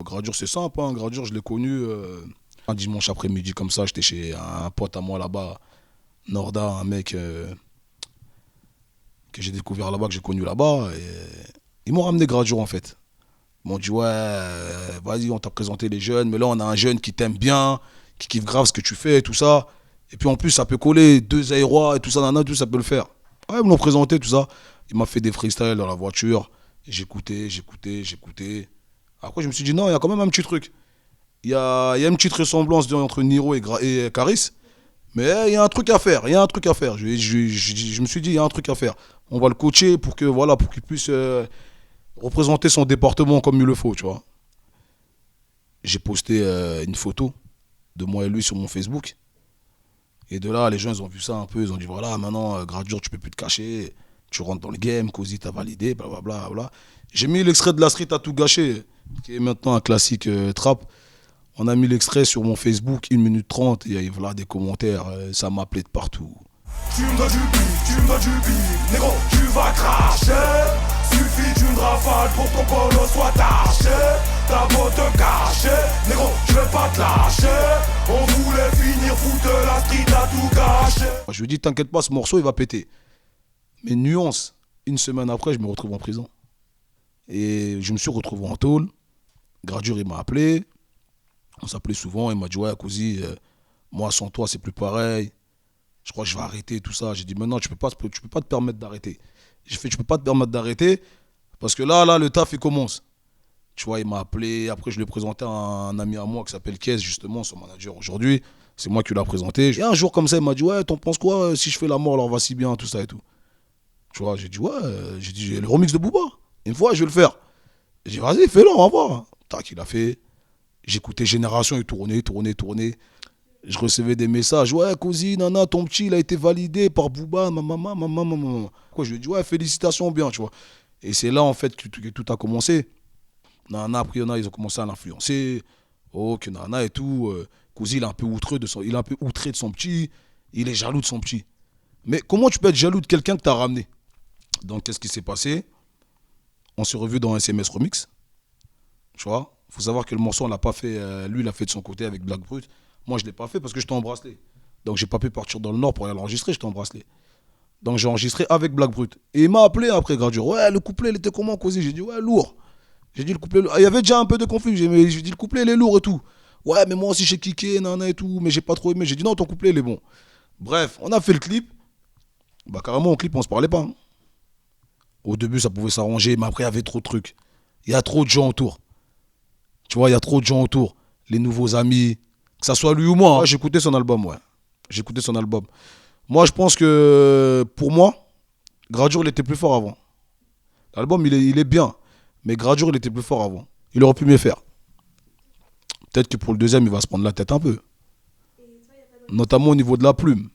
Gradure, c'est simple. Hein. Gradure, je l'ai connu un dimanche après-midi comme ça. J'étais chez un pote à moi là-bas, Norda, un mec que j'ai découvert là-bas, que j'ai connu là-bas. Et ils m'ont ramené Gradure en fait. Ils m'ont dit, ouais, vas-y, on t'a présenté les jeunes, mais là, on a un jeune qui t'aime bien, qui kiffe grave ce que tu fais et tout ça. Et puis en plus, ça peut coller, deux aérois et tout ça, nana, tout ça peut le faire. Ouais, ils me l'ont présenté, tout ça. Il m'a fait des freestyles dans la voiture. J'écoutais. Après, je me suis dit, non, il y a quand même un petit truc. Il y a une petite ressemblance entre Niro et Caris. Mais il y a un truc à faire, il y a un truc à faire. Je me suis dit, il y a un truc à faire. On va le coacher pour que voilà, pour qu'il puisse représenter son département comme il le faut, tu vois. J'ai posté une photo de moi et lui sur mon Facebook. Et de là, les gens, ils ont vu ça un peu. Ils ont dit, voilà, maintenant, Gradure, tu peux plus te cacher. Tu rentres dans le game, Cozy t'a validé, blablabla. Bla. J'ai mis l'extrait de La Street à tout gâcher, qui est maintenant un classique trap. On a mis l'extrait sur mon Facebook, 1 minute 30, et il y a voilà, des commentaires, ça m'appelait de partout. Tu me dois du bif, tu me dois du bif, négro, tu vas cracher. Suffit d'une rafale pour ton polo soit taché. T'as beau te cacher, négro, je vais pas te lâcher. On voulait finir foutre de la street à tout gâcher. Je lui dis, t'inquiète pas, ce morceau, il va péter. Mais nuance, 1 semaine après, je me retrouve en prison. Et je me suis retrouvé en tôle. Gradure, il m'a appelé. On s'appelait souvent. Il m'a dit, ouais, Cozy, moi, sans toi, c'est plus pareil. Je crois que je vais arrêter tout ça. J'ai dit, maintenant, tu peux pas te permettre d'arrêter. J'ai fait, tu peux pas te permettre d'arrêter parce que là, le taf, il commence. Tu vois, il m'a appelé. Après, je lui ai présenté à un ami à moi qui s'appelle Kez, justement, son manager aujourd'hui. C'est moi qui l'ai présenté. Et un jour, comme ça, il m'a dit, ouais, t'en penses quoi si je fais la mort, alors va si bien, tout ça et tout. Tu vois, j'ai dit, ouais, j'ai le remix de Booba. Une fois, je vais le faire. J'ai dit, vas-y, fais-le, on va voir. Tac, il a fait. J'écoutais Génération, il tournait. Je recevais des messages. Ouais, Cozy, nana, ton petit, il a été validé par Booba, maman. Quoi, je lui ai dit, ouais, félicitations bien, tu vois. Et c'est là, en fait, que tout a commencé. Nana, après, ils ont commencé à l'influencer. Oh, que nana et tout. Cozy, il est un peu outré de son petit. Il est jaloux de son petit. Mais comment tu peux être jaloux de quelqu'un que tu as ramené? Donc, qu'est-ce qui s'est passé? On s'est revu dans un SMS Remix. Tu vois? Il faut savoir que le morceau, on l'a pas fait. Lui, il l'a fait de son côté avec Black Brut. Moi, je ne l'ai pas fait parce que j'étais en bracelet. Donc, j'ai pas pu partir dans le Nord pour aller l'enregistrer. J'étais en bracelet. Donc, j'ai enregistré avec Black Brut. Et il m'a appelé après Gradure. Ouais, le couplet, il était comment, Cozy? J'ai dit, ouais, lourd. J'ai dit, le couplet. Il y avait déjà un peu de conflit. J'ai dit, le couplet, il est lourd et tout. Ouais, mais moi aussi, j'ai kické, nana et tout. Mais j'ai pas trop aimé. J'ai dit, non, ton couplet, il est bon. Bref, on a fait le clip. Bah, carrément, au clip, on se parlait pas. Hein. Au début, ça pouvait s'arranger. Mais après, il y avait trop de trucs. Il y a trop de gens autour. Tu vois, il y a trop de gens autour. Les nouveaux amis. Que ça soit lui ou moi. Hein. J'écoutais son album, ouais. J'écoutais son album. Moi, je pense que, pour moi, Gradure, il était plus fort avant. L'album, il est bien. Mais Gradure, il était plus fort avant. Il aurait pu mieux faire. Peut-être que pour le deuxième, il va se prendre la tête un peu. Notamment au niveau de la plume.